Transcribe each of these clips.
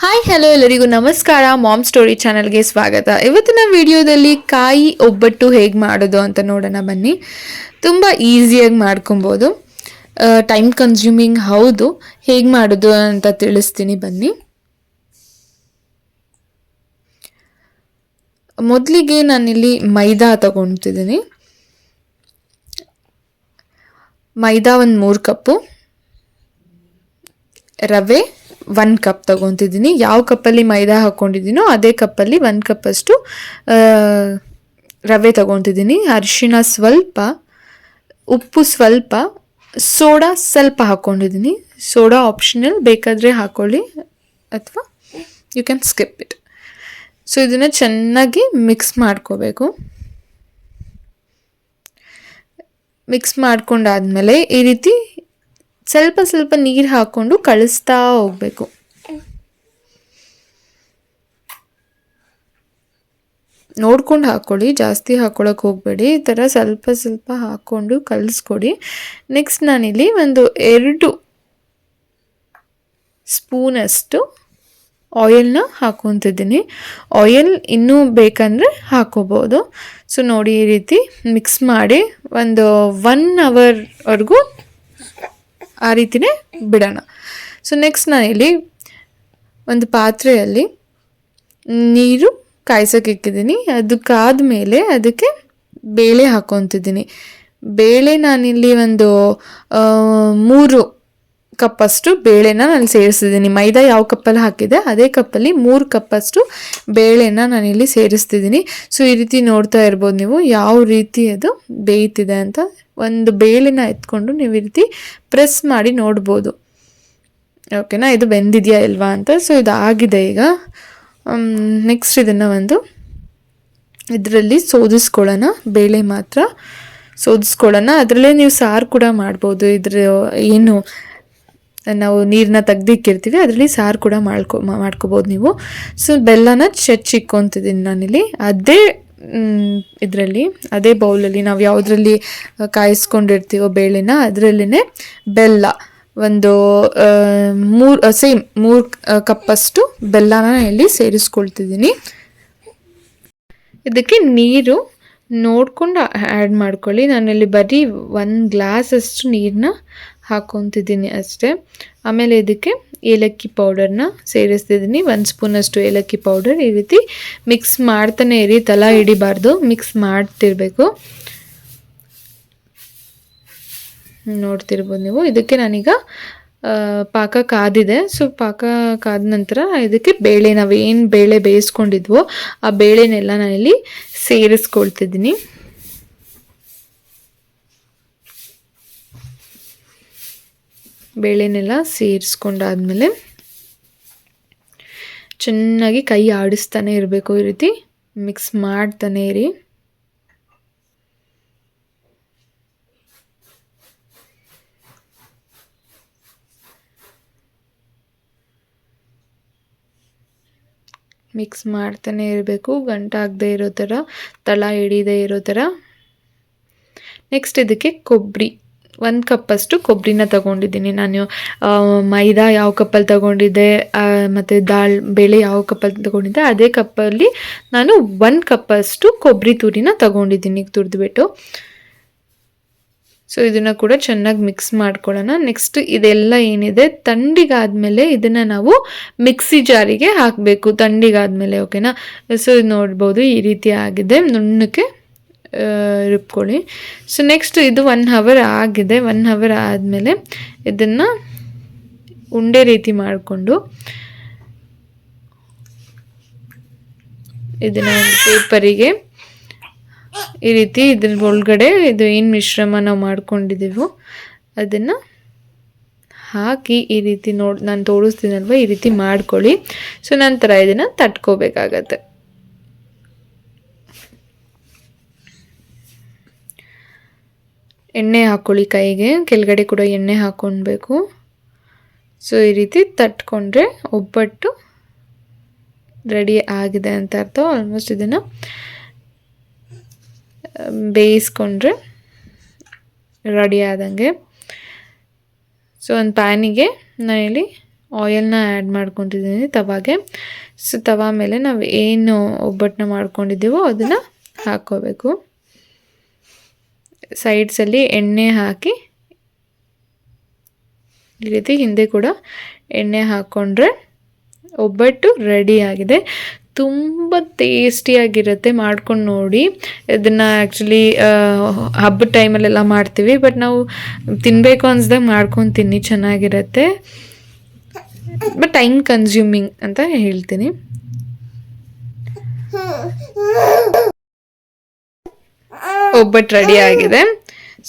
Hi hello ಎಲ್ಲರಿಗೂ ನಮಸ್ಕಾರ. Ma'am story ಚಾನಲ್ಗೆ ಸ್ವಾಗತ. ಇವತ್ತಿನ ವಿಡಿಯೋದಲ್ಲಿ ಕಾಯಿ ಒಬ್ಬಟ್ಟು ಹೇಗೆ ಮಾಡೋದು ಅಂತ ನೋಡೋಣ ಬನ್ನಿ. ತುಂಬ ಈಸಿಯಾಗಿ ಮಾಡ್ಕೊಬೋದು. ಟೈಮ್ ಕನ್ಸ್ಯೂಮಿಂಗ್ ಹೌದು. ಹೇಗೆ ಮಾಡೋದು ಅಂತ ತಿಳಿಸ್ತೀನಿ ಬನ್ನಿ. ಮೊದಲಿಗೆ ನಾನಿಲ್ಲಿ ಮೈದಾ ತಗೊತಿದ್ದೀನಿ. ಮೈದಾ ಒಂದು 3 ಕಪ್ಪು, ರವೆ 1 ಕಪ್ ತೊಗೊತಿದ್ದೀನಿ. ಯಾವ ಕಪ್ಪಲ್ಲಿ ಮೈದಾ ಹಾಕ್ಕೊಂಡಿದ್ದೀನೋ ಅದೇ ಕಪ್ಪಲ್ಲಿ 1 ಕಪ್ಪಷ್ಟು ರವೆ ತೊಗೊತಿದ್ದೀನಿ. ಅರಿಶಿಣ ಸ್ವಲ್ಪ, ಉಪ್ಪು ಸ್ವಲ್ಪ, ಸೋಡಾ ಸ್ವಲ್ಪ ಹಾಕ್ಕೊಂಡಿದ್ದೀನಿ. ಸೋಡಾ ಆಪ್ಷನಲ್, ಬೇಕಾದರೆ ಹಾಕ್ಕೊಳ್ಳಿ ಅಥವಾ you can skip it. So ಇದನ್ನು ಚೆನ್ನಾಗಿ ಮಿಕ್ಸ್ ಮಾಡ್ಕೋಬೇಕು. ಮಿಕ್ಸ್ ಮಾಡ್ಕೊಂಡಾದ್ಮೇಲೆ ಈ ರೀತಿ ಸ್ವಲ್ಪ ಸ್ವಲ್ಪ ನೀರು ಹಾಕ್ಕೊಂಡು ಕಳಿಸ್ತಾ ಹೋಗಬೇಕು. ನೋಡ್ಕೊಂಡು ಹಾಕ್ಕೊಳ್ಳಿ, ಜಾಸ್ತಿ ಹಾಕ್ಕೊಳಕ್ಕೆ ಹೋಗಬೇಡಿ. ಈ ಥರ ಸ್ವಲ್ಪ ಸ್ವಲ್ಪ ಹಾಕ್ಕೊಂಡು ಕಲಿಸ್ಕೊಡಿ. ನೆಕ್ಸ್ಟ್ ನಾನಿಲ್ಲಿ ಒಂದು 2 ಸ್ಪೂನಷ್ಟು ಆಯಿಲ್ನ ಹಾಕ್ಕೊತಿದ್ದೀನಿ. ಆಯಿಲ್ ಇನ್ನೂ ಬೇಕಂದರೆ ಹಾಕ್ಕೋಬೋದು. ಸೊ ನೋಡಿ, ಈ ರೀತಿ ಮಿಕ್ಸ್ ಮಾಡಿ ಒಂದು 1 ಅವರ್ವರೆಗೂ ಆ ರೀತಿಯೇ ಬಿಡೋಣ. ಸೊ ನೆಕ್ಸ್ಟ್ ನಾನಿಲ್ಲಿ ಒಂದು ಪಾತ್ರೆಯಲ್ಲಿ ನೀರು ಕಾಯ್ಸೋಕೆ ಇಕ್ಕಿದ್ದೀನಿ. ಅದಕ್ಕಾದ ಮೇಲೆ ಅದಕ್ಕೆ ಬೇಳೆ ಹಾಕ್ಕೊತಿದ್ದೀನಿ. ಬೇಳೆ ನಾನಿಲ್ಲಿ ಒಂದು 3 ಕಪ್ಪಷ್ಟು ಬೇಳೆನ ನಾನು ಸೇರಿಸ್ತಿದ್ದೀನಿ. ಮೈದಾ ಯಾವ ಕಪ್ಪಲ್ಲಿ ಹಾಕಿದೆ ಅದೇ ಕಪ್ಪಲ್ಲಿ 3 ಕಪ್ಪಷ್ಟು ಬೇಳೆನ ನಾನಿಲ್ಲಿ ಸೇರಿಸ್ತಿದ್ದೀನಿ. ಸೊ ಈ ರೀತಿ ನೋಡ್ತಾ ಇರ್ಬೋದು ನೀವು ಯಾವ ರೀತಿ ಅದು ಬೇಯ್ತಿದೆ ಅಂತ. ಒಂದು ಬೇಳೆನ ಎತ್ಕೊಂಡು ನೀವು ಈ ರೀತಿ ಪ್ರೆಸ್ ಮಾಡಿ ನೋಡ್ಬೋದು, ಓಕೆನಾ, ಇದು ಬೆಂದಿದೆಯಾ ಇಲ್ವಾ ಅಂತ. ಸೊ ಇದು ಆಗಿದೆ ಈಗ. ನೆಕ್ಸ್ಟ್ ಇದನ್ನು ಒಂದು ಇದರಲ್ಲಿ ಸೋದಿಸ್ಕೊಳ್ಳೋಣ. ಬೇಳೆ ಮಾತ್ರ ಸೋದಿಸ್ಕೊಳ್ಳೋಣ. ಅದರಲ್ಲೇ ನೀವು ಸಾರು ಕೂಡ ಮಾಡ್ಬೋದು. ಇದ್ರ ಏನು ನಾವು ನೀರನ್ನ ತೆಗ್ದಿಕ್ಕಿರ್ತೀವಿ ಅದರಲ್ಲಿ ಸಾರು ಕೂಡ ಮಾಡ್ಕೋಬೋದು ನೀವು. ಸೊ ಬೆಲ್ಲನ ಚಚ್ಚಿಕ್ಕೊತಿದ್ದೀನಿ ನಾನಿಲ್ಲಿ. ಅದೇ ಇದರಲ್ಲಿ, ಅದೇ ಬೌಲಲ್ಲಿ ನಾವು ಯಾವುದರಲ್ಲಿ ಕಾಯಿಸ್ಕೊಂಡಿರ್ತೀವೋ ಬೇಳೆನ ಅದರಲ್ಲೇ ಬೆಲ್ಲ ಒಂದು 3 ಕಪ್ಪಷ್ಟು ಬೆಲ್ಲನ ಇಲ್ಲಿ ಸೇರಿಸ್ಕೊಳ್ತಿದ್ದೀನಿ. ಇದಕ್ಕೆ ನೀರು ನೋಡ್ಕೊಂಡು ಆ್ಯಡ್ ಮಾಡ್ಕೊಳ್ಳಿ. ನಾನಿಲ್ಲಿ ಬರೀ 1 ಗ್ಲಾಸಷ್ಟು ನೀರನ್ನ ಹಾಕ್ಕೊತಿದ್ದೀನಿ ಅಷ್ಟೇ. ಆಮೇಲೆ ಇದಕ್ಕೆ ಏಲಕ್ಕಿ ಪೌಡರ್ನ ಸೇರಿಸ್ತಿದ್ದೀನಿ, 1 ಸ್ಪೂನಷ್ಟು ಏಲಕ್ಕಿ ಪೌಡರ್. ಈ ರೀತಿ ಮಿಕ್ಸ್ ಮಾಡ್ತಾನೆ ಇರಿ, ತಲ ಹಿಡಿಬಾರ್ದು, ಮಿಕ್ಸ್ ಮಾಡ್ತಿರ್ಬೇಕು. ನೋಡ್ತಿರ್ಬೋದು ನೀವು. ಇದಕ್ಕೆ ನಾನೀಗ ಪಾಕ ಕಾದಿದೆ. ಸೊ ಪಾಕ ಕಾದ ನಂತರ ಇದಕ್ಕೆ ಬೇಳೆ, ನಾವೇನು ಬೇಳೆ ಬೇಯಿಸ್ಕೊಂಡಿದ್ವೋ ಆ ಬೇಳೆನೆಲ್ಲ ನಾನಿಲ್ಲಿ ಸೇರಿಸ್ಕೊಳ್ತಿದ್ದೀನಿ. ಬೇಳೆನೆಲ್ಲ ಸೇರಿಸ್ಕೊಂಡಾದ್ಮೇಲೆ ಚೆನ್ನಾಗಿ ಕೈ ಆಡಿಸ್ತಾನೆ ಇರಬೇಕು. ಈ ರೀತಿ ಮಿಕ್ಸ್ ಮಾಡ್ತಾನೆ ಇರಿ. ಮಿಕ್ಸ್ ಮಾಡ್ತಾನೆ ಇರಬೇಕು, ಗಂಟಾಗದೆ ಇರೋ ಥರ, ತಳ ಹಿಡಿದೇ ಇರೋ ಥರ. ನೆಕ್ಸ್ಟ್ ಇದಕ್ಕೆ ಕೊಬ್ಬರಿ, 1 ಕಪ್ಪಷ್ಟು ಕೊಬ್ಬರಿನ ತಗೊಂಡಿದ್ದೀನಿ ನಾನು. ಮೈದಾ ಯಾವ ಕಪ್ಪಲ್ಲಿ ತಗೊಂಡಿದ್ದೆ ಮತ್ತು ಬೇಳೆ ಯಾವ ಕಪ್ಪಲ್ಲಿ ತಗೊಂಡಿದ್ದೆ ಅದೇ ಕಪ್ಪಲ್ಲಿ ನಾನು 1 ಕಪ್ಪಷ್ಟು ಕೊಬ್ಬರಿ ತುರಿನ ತಗೊಂಡಿದ್ದೀನಿ, ತುರಿದ್ಬಿಟ್ಟು. ಸೊ ಇದನ್ನು ಕೂಡ ಚೆನ್ನಾಗಿ ಮಿಕ್ಸ್ ಮಾಡ್ಕೊಳ್ಳೋಣ. ನೆಕ್ಸ್ಟ್ ಇದೆಲ್ಲ ಏನಿದೆ ತಣ್ಣಗಾದ್ಮೇಲೆ ಇದನ್ನು ನಾವು ಮಿಕ್ಸಿ ಜಾರಿಗೆ ಹಾಕಬೇಕು, ತಣ್ಣಗಾದ್ಮೇಲೆ, ಓಕೆನಾ. ಸೊ ಇದು ನೋಡ್ಬೋದು ಈ ರೀತಿ ಆಗಿದೆ, ನುಣ್ಣಕ್ಕೆ ರುಬ್ಕೊಳ್ಳಿ. ಸೊ ನೆಕ್ಸ್ಟ್ ಇದು 1 ಅವರ್ ಆಗಿದೆ. 1 ಅವರ್ ಆದಮೇಲೆ ಇದನ್ನು ಉಂಡೆ ರೀತಿ ಮಾಡಿಕೊಂಡು ಇದನ್ನು ಪೇಪರಿಗೆ ಈ ರೀತಿ ಇದ್ರ ಒಳಗಡೆ ಇದು ಏನು ಮಿಶ್ರಣ ನಾವು ಮಾಡ್ಕೊಂಡಿದ್ದೀವೋ ಅದನ್ನು ಹಾಕಿ ಈ ರೀತಿ ನಾನು ತೋರಿಸ್ತೀನಲ್ವ, ಈ ರೀತಿ ಮಾಡ್ಕೊಳ್ಳಿ. ಸೊ ನಂತರ ಇದನ್ನು ತಟ್ಕೋಬೇಕಾಗತ್ತೆ. ಎಣ್ಣೆ ಹಾಕ್ಕೊಳ್ಳಿ ಕೈಗೆ, ಕೆಳಗಡೆ ಕೂಡ ಎಣ್ಣೆ ಹಾಕ್ಕೊಳ್ಬೇಕು. ಸೊ ಈ ರೀತಿ ತಟ್ಕೊಂಡ್ರೆ ಒಬ್ಬಟ್ಟು ರೆಡಿ ಆಗಿದೆ ಅಂತ ಅರ್ಥ. ಆಲ್ಮೋಸ್ಟ್ ಇದನ್ನು ಬೇಯಿಸ್ಕೊಂಡ್ರೆ ರೆಡಿ ಆದಂಗೆ. ಸೊ ಒಂದು ಪ್ಯಾನಿಗೆ ನಾನಿಲ್ಲಿ ಆಯಿಲ್ನ ಆ್ಯಡ್ ಮಾಡ್ಕೊತಿದ್ದೀನಿ ತವಾಗೆ. ಸೊ ತವಾ ಮೇಲೆ ನಾವು ಏನು ಒಬ್ಬಟ್ಟನ್ನ ಮಾಡ್ಕೊಂಡಿದ್ದೀವೋ ಅದನ್ನು ಹಾಕ್ಕೋಬೇಕು. ಸೈಡ್ಸಲ್ಲಿ ಎಣ್ಣೆ ಹಾಕಿ ಈ ರೀತಿ ಹಿಂದೆ ಕೂಡ ಎಣ್ಣೆ ಹಾಕ್ಕೊಂಡ್ರೆ ಒಬ್ಬಟ್ಟು ರೆಡಿ ಆಗಿದೆ. ತುಂಬ ಟೇಸ್ಟಿಯಾಗಿರುತ್ತೆ, ಮಾಡ್ಕೊಂಡು ನೋಡಿ. ಇದನ್ನು ಆ್ಯಕ್ಚುಲಿ ಹಬ್ಬದ ಟೈಮಲ್ಲೆಲ್ಲ ಮಾಡ್ತೀವಿ, ಬಟ್ ನಾವು ತಿನ್ನಬೇಕು ಅನ್ಸ್ದಾಗ ಮಾಡ್ಕೊಂಡು ತಿನ್ನಿ, ಚೆನ್ನಾಗಿರುತ್ತೆ. ಬಟ್ ಟೈಮ್ ಕನ್ಸ್ಯೂಮಿಂಗ್ ಅಂತ ಹೇಳ್ತೀನಿ. ಒಬ್ಬಟ್ಟು ರೆಡಿ ಆಗಿದೆ.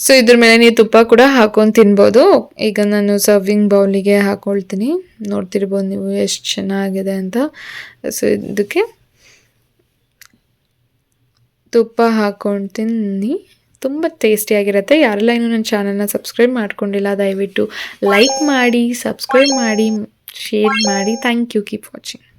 ಸೊ ಇದ್ರ ಮೇಲೆ ನೀವು ತುಪ್ಪ ಕೂಡ ಹಾಕೊಂಡು ತಿನ್ಬೋದು. ಈಗ ನಾನು ಸರ್ವಿಂಗ್ ಬೌಲಿಗೆ ಹಾಕ್ಕೊಳ್ತೀನಿ. ನೋಡ್ತಿರ್ಬೋದು ನೀವು ಎಷ್ಟು ಚೆನ್ನಾಗಿದೆ ಅಂತ. ಸೊ ಇದಕ್ಕೆ ತುಪ್ಪ ಹಾಕ್ಕೊಂಡು ತಿನ್ನಿ, ತುಂಬ ಟೇಸ್ಟಿಯಾಗಿರುತ್ತೆ. ಯಾರೆಲ್ಲ ಇನ್ನೂ ನನ್ನ ಚಾನಲ್ನ ಸಬ್ಸ್ಕ್ರೈಬ್ ಮಾಡ್ಕೊಂಡಿಲ್ಲ ದಯವಿಟ್ಟು ಲೈಕ್ ಮಾಡಿ, ಸಬ್ಸ್ಕ್ರೈಬ್ ಮಾಡಿ, ಶೇರ್ ಮಾಡಿ. Thank you. Keep watching.